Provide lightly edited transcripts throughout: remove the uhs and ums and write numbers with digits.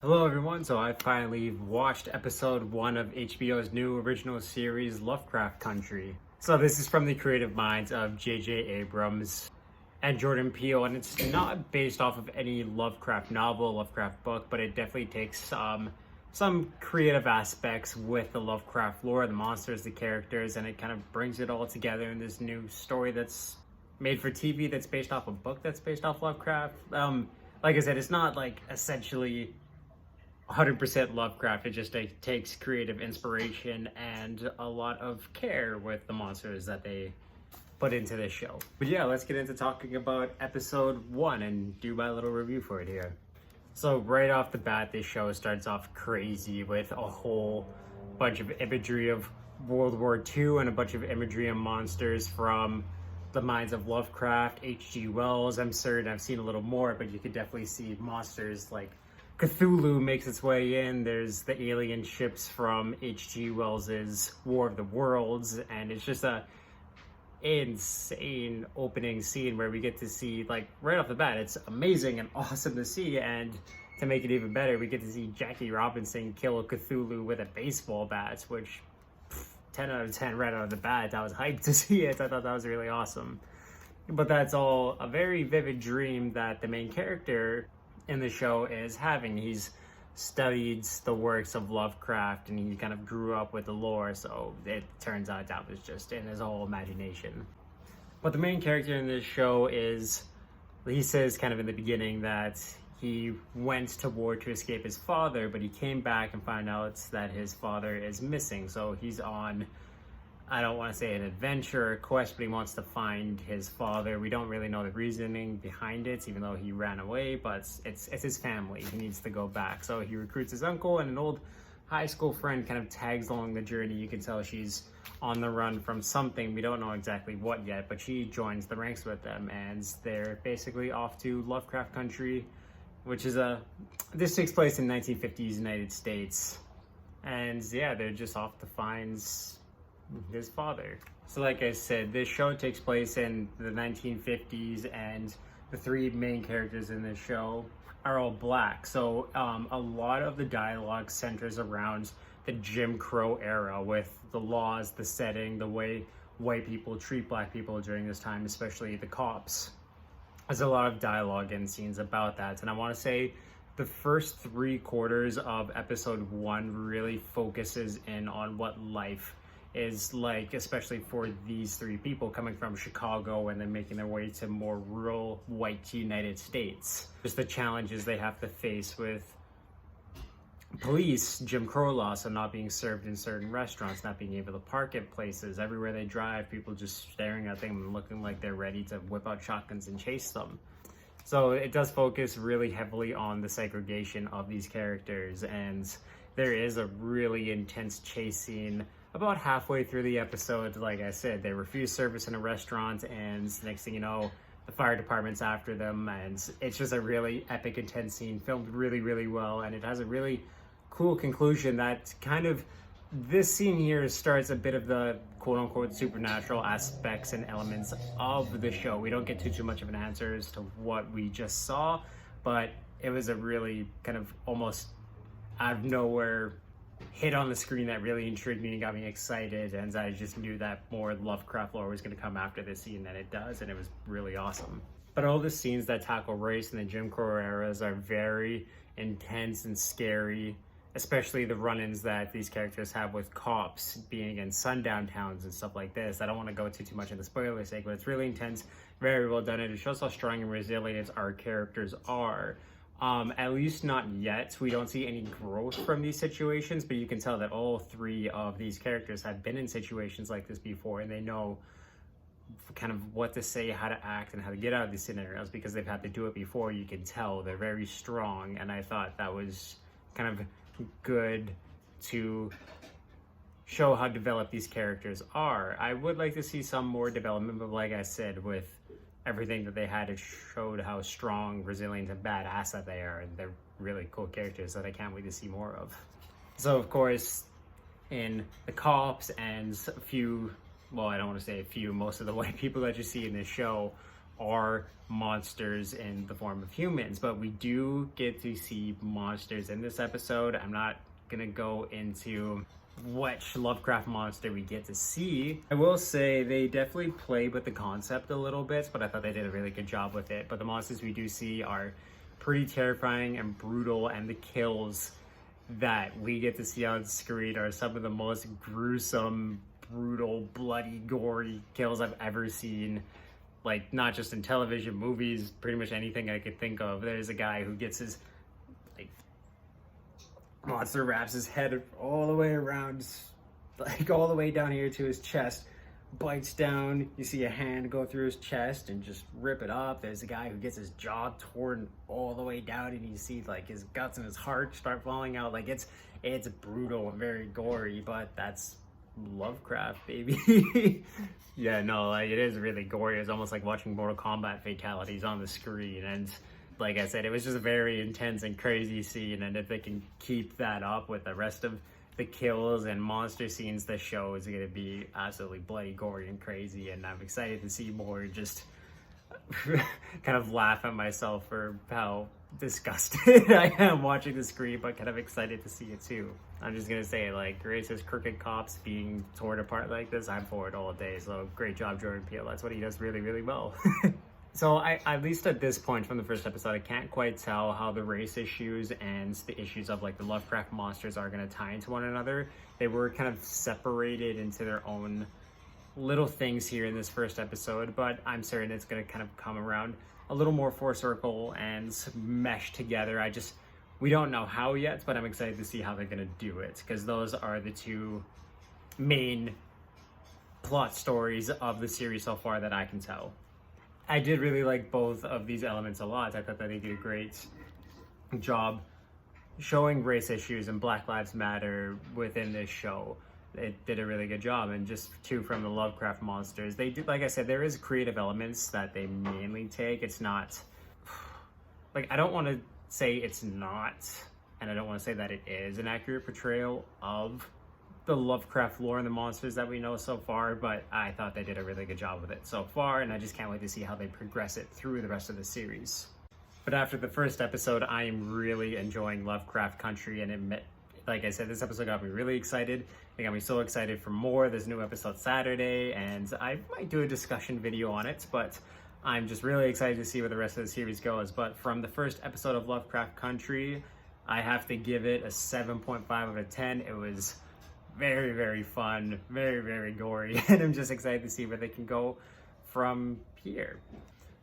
Hello everyone, so I finally watched episode 1 of HBO's new original series, Lovecraft Country. So this is from the creative minds of J.J. Abrams and Jordan Peele, and it's not based off of any Lovecraft novel, Lovecraft book, but it definitely takes some creative aspects with the Lovecraft lore, the monsters, the characters, and it kind of brings it all together in this new story that's made for TV that's based off a book that's based off Lovecraft. Like I said, it's not like essentially 100% Lovecraft. It just takes creative inspiration and a lot of care with the monsters that they put into this show. But yeah, let's get into talking about episode 1 and do my little review for it here. So right off the bat, this show starts off crazy with a whole bunch of imagery of World War II and a bunch of imagery of monsters from the minds of Lovecraft, H.G. Wells. I'm certain I've seen a little more, but you could definitely see monsters like Cthulhu makes its way in. There's the alien ships from H.G. Wells's War of the Worlds, and it's just a insane opening scene where we get to see, like, right off the bat, it's amazing and awesome to see, and to make it even better, we get to see Jackie Robinson kill a Cthulhu with a baseball bat, which 10 out of 10 right out of the bat. I was hyped to see it. I thought that was really awesome. But that's all a very vivid dream that the main character in the show is having. He's studied the works of Lovecraft and he kind of grew up with the lore, so it turns out that was just in his whole imagination. But the main character in this show he says kind of in the beginning that he went to war to escape his father, but he came back and found out that his father is missing. So he's on, I don't want to say an adventure or a quest, but he wants to find his father. We don't really know the reasoning behind it, even though he ran away, but it's his family. He needs to go back. So he recruits his uncle, and an old high school friend kind of tags along the journey. You can tell she's on the run from something. We don't know exactly what yet, but she joins the ranks with them, and they're basically off to Lovecraft Country, which is this takes place in 1950s United States. And yeah, they're just off to find his father. So like I said, this show takes place in the 1950s, and the three main characters in this show are all black. So a lot of the dialogue centers around the Jim Crow era, with the laws, the setting, the way white people treat black people during this time, especially the cops. There's a lot of dialogue and scenes about that, and I want to say the first 3/4 of episode 1 really focuses in on what life is like, especially for these three people coming from Chicago and then making their way to more rural white United States. Just the challenges they have to face with police, Jim Crow laws, so not being served in certain restaurants, not being able to park at places. Everywhere they drive, people just staring at them and looking like they're ready to whip out shotguns and chase them. So it does focus really heavily on the segregation of these characters, and there is a really intense chase scene about halfway through the episode. Like I said, they refuse service in a restaurant, and next thing you know, the fire department's after them, and it's just a really epic, intense scene, filmed really, really well, and it has a really cool conclusion that kind of, this scene here starts a bit of the quote-unquote supernatural aspects and elements of the show. We don't get too much of an answer as to what we just saw, but it was a really kind of almost out of nowhere hit on the screen that really intrigued me and got me excited, and I just knew that more Lovecraft lore was going to come after this scene, and it does, and it was really awesome. But all the scenes that tackle race and the Jim Crow eras are very intense and scary, especially the run-ins that these characters have with cops being in sundown towns and stuff like this. I don't want to go too much in the spoiler sake, but it's really intense, very well done, and it shows how strong and resilient our characters are. At least not yet. We don't see any growth from these situations, but you can tell that all three of these characters have been in situations like this before, and they know kind of what to say, how to act, and how to get out of these scenarios because they've had to do it before. You can tell they're very strong, and I thought that was kind of good to show how developed these characters are. I would like to see some more development, but like I said, with everything that they had, it showed how strong, resilient, and badass that they are, and they're really cool characters that I can't wait to see more of. So of course, in the cops and a few, well, I don't want to say a few, most of the white people that you see in this show are monsters in the form of humans, but we do get to see monsters in this episode. I'm not gonna go into which Lovecraft monster we get to see. I will say they definitely play with the concept a little bit, but I thought they did a really good job with it. But the monsters we do see are pretty terrifying and brutal, and the kills that we get to see on screen are some of the most gruesome, brutal, bloody, gory kills I've ever seen. Like, not just in television, movies, pretty much anything I could think of. There's a guy who gets his, like, monster wraps his head all the way around, like, all the way down here to his chest, bites down. You see a hand go through his chest and just rip it up. There's a guy who gets his jaw torn all the way down, and you see, like, his guts and his heart start falling out. Like, it's brutal and very gory, but that's Lovecraft, baby. Yeah, no, like, it is really gory. It's almost like watching Mortal Kombat fatalities on the screen, and like I said, it was just a very intense and crazy scene, and if they can keep that up with the rest of the kills and monster scenes, the show is going to be absolutely bloody, gory, and crazy, and I'm excited to see more. Just kind of laugh at myself for how disgusted I am watching the screen, but kind of excited to see it too. I'm just gonna say, like, racist, crooked cops being torn apart like this, I'm for it all day. So great job, Jordan Peele. That's what he does really, really well. So I, at least at this point from the first episode, I can't quite tell how the race issues and the issues of, like, the Lovecraft monsters are going to tie into one another. They were kind of separated into their own little things here in this first episode, but I'm certain it's going to kind of come around a little more full circle and mesh together. We don't know how yet, but I'm excited to see how they're going to do it, because those are the two main plot stories of the series so far that I can tell. I did really like both of these elements a lot. I thought that they did a great job showing race issues and Black Lives Matter within this show. It did a really good job. And just too, from the Lovecraft monsters, they did, like I said, there is creative elements that they mainly take. It's not, like, I don't want to say it's not, and I don't want to say that it is an accurate portrayal of the Lovecraft lore and the monsters that we know so far, but I thought they did a really good job with it so far, and I just can't wait to see how they progress it through the rest of the series. But after the first episode, I am really enjoying Lovecraft Country, and like I said, this episode got me really excited. It got me so excited for more. There's a new episode Saturday, and I might do a discussion video on it, but I'm just really excited to see where the rest of the series goes. But from the first episode of Lovecraft Country, I have to give it a 7.5 out of 10. It was very, very fun, very, very gory, and I'm just excited to see where they can go from here.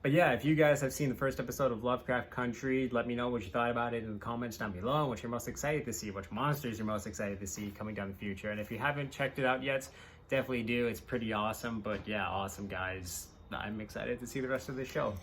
But yeah, if you guys have seen the first episode of Lovecraft Country, let me know what you thought about it in the comments down below, and what you're most excited to see, which monsters you're most excited to see coming down the future. And if you haven't checked it out yet, definitely do. It's pretty awesome. But yeah, awesome, guys. I'm excited to see the rest of the show.